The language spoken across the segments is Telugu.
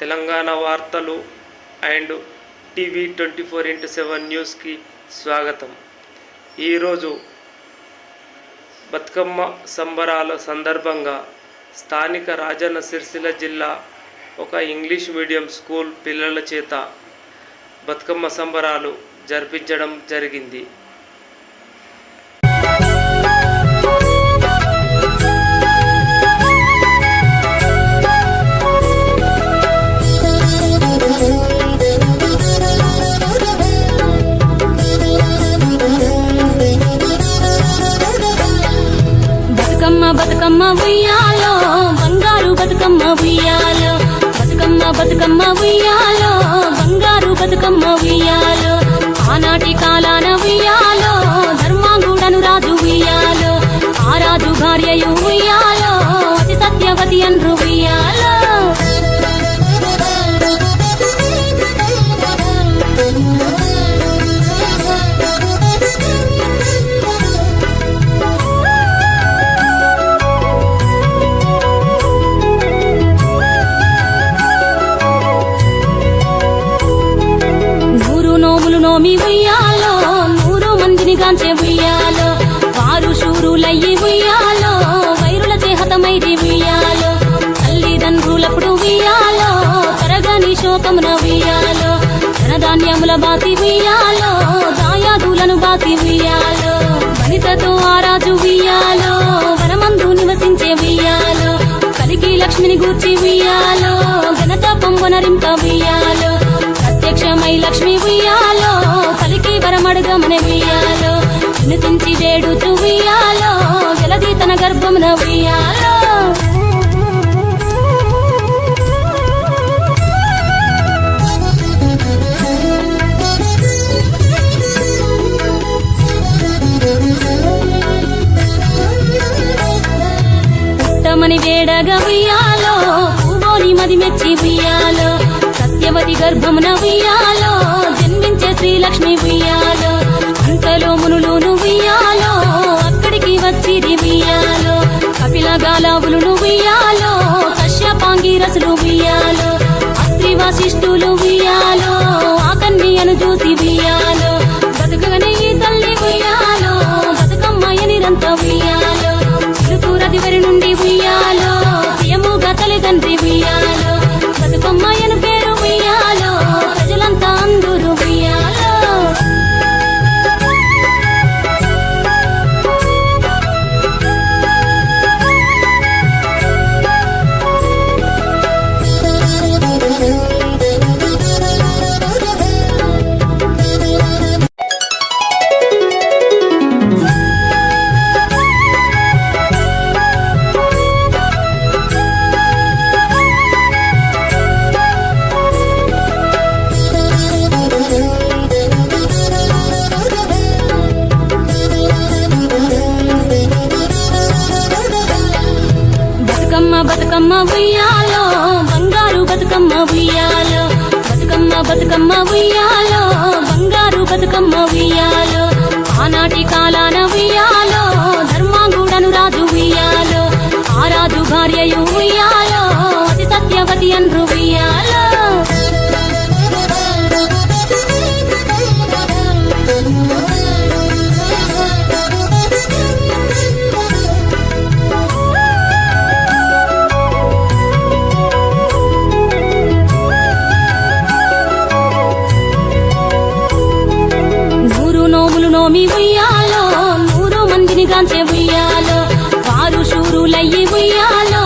తెలంగాణ వార్తలు అండ్ టీవీ 24x7 న్యూస్కి స్వాగతం. ఈరోజు బతుకమ్మ సంబరాల సందర్భంగా స్థానిక రాజన్న సిరిసిల్ల జిల్లా ఒక ఇంగ్లీష్ మీడియం స్కూల్ పిల్లల చేత బతుకమ్మ సంబరాలు జరిపించడం జరిగింది. బతుకమ్మ ఉయ్యాలో బంగారు బతుకమ్మ ఉయ్యాలో, బతుకమ్మ బతుకమ్మ ఉయ్యాలో బంగారు బతుకమ్మ ఉయ్యాలో, ఆనాటి కాలాన ఉయ్యాలో ధర్మాంగుడను రాజు ఉయ్యాలో, ఆ రాజు భార్యయు ఉయ్యాలో అతి సత్యవతి అన్రు ఉయ్యాలో. నోమి ఉయ్యాలో 100 మందిని గాంచే ఉయ్యాలో, వారు శూరులయ్యి ఉయ్యాలో వైరుల చేహతమైది ఉయ్యాలో, తల్లిదండ్రులప్పుడు ఉయ్యాలో తరగని శోకమున ఉయ్యాలో, ధనధాన్యముల బాసి ఉయ్యాలో దాయాదులను బాసి ఉయ్యాలో, వనితతో ఆరాజు ఉయ్యాలో వనమందు నివసించే ఉయ్యాలో, కలికి లక్ష్మిని గూర్చి ఉయ్యాలో ఘనత పొంగొనరింప ఉయ్యాలో, ప్రత్యక్షమై లక్ష్మి ఉయ్యాలో కలికి వరమడుగమని ఉయ్యాలో, వినుతించి వేడుచు ఉయ్యాలో జలది తన గర్భమున ఉయ్యాలో. పుట్టమని వేడగా ఉయ్యాలో పూవోని మది మెచ్చి ఉయ్యాలో, సత్యవతి గర్భమున ఉయ్యాలో జన్మించే శ్రీలక్ష్మి ఉయ్యాలో, అంతలో మునులు ఉయ్యాలో అక్కడికి వచ్చిది ఉయ్యాలో, కపిల గాలావులు ఉయ్యాలో కశ్యపాంగిరసులు ఉయ్యాలో, అత్రి వశిష్ఠులు ఉయ్యాలో ఆ కన్యను చూసి ఉయ్యాలో, బతుకగనే ఈ తల్లి ఉయ్యాలో బతుకమ్మయ్య నిరంత ఉయ్యాలో, చిరుకూరదివరి నుండి ఉయ్యాలో ప్రియముగా తల్లిదండ్రి ఉయ్యాలో, బతుకమ్మయ్యను పేరు ఉయ్యాలో ప్రజలంతా అందరూ ఉయ్యాలో. బతుకమ్మ ఉయ్యాలో బంగారు బతుకమ్మ ఉయ్యాలో, బతుకమ్మ బతుకమ్మ ఉయ్యాలో బంగారు బతుకమ్మ ఉయ్యాలో, ఆనాటి కాలాన ఉయ్యాలో ధర్మాంగుడను రాజు ఉయ్యాలో, ఆ రాజు భార్యయు ఉయ్యాలో అతి సత్యవతి అన్రు ఉయ్యాలో. నోమి ఉయ్యాలో 100 మందిని గాంచే ఉయ్యాలో, వారు శూరులయ్యి ఉయ్యాలో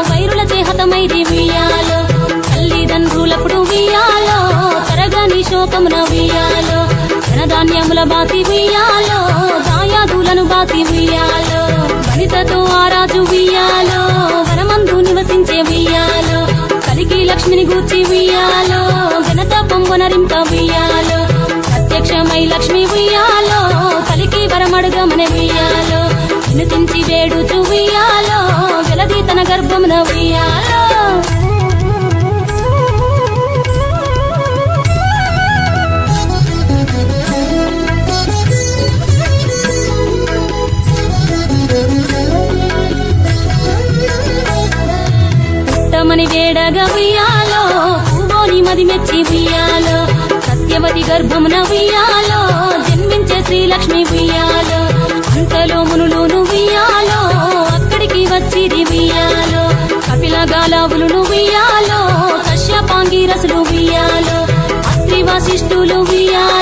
వైరుల చేహతమైది ఉయ్యాలో, తల్లిదండ్రులప్పుడు ఉయ్యాలో తరగని శోకమున ఉయ్యాలో, ధనధాన్యముల బాసి ఉయ్యాలో దాయాదులను బాసి ఉయ్యాలో, వనితతో ఆరాజు ఉయ్యాలో వనమందు నివసించే ఉయ్యాలో, కలికి లక్ష్మిని గూర్చి ఉయ్యాలో ఘనత పొంగొనరింప ఉయ్యాలో, ప్రత్యక్షమై లక్ష్మి ఉయ్యాలో కలికి వరమడుగమని ఉయ్యాలో, వినుతించి వేడుచు ఉయ్యాలో జలది తన గర్భమున ఉయ్యాలో. పుట్టమని వేడగా ఉయ్యాలో మది మెచ్చి ఉయ్యాలో సత్యవతి గర్భమున ఉయ్యాలో జన్మించే శ్రీలక్ష్మి ఉయ్యాలో అంతలో మునులు ఉయ్యాలో అక్కడికి వచ్చిరి ఉయ్యాలో కపిల గాలావులు ఉయ్యాలో కశ్యపాంగి రసులు ఉయ్యాలో అత్రి వశిష్ఠులు ఉయ్యాలో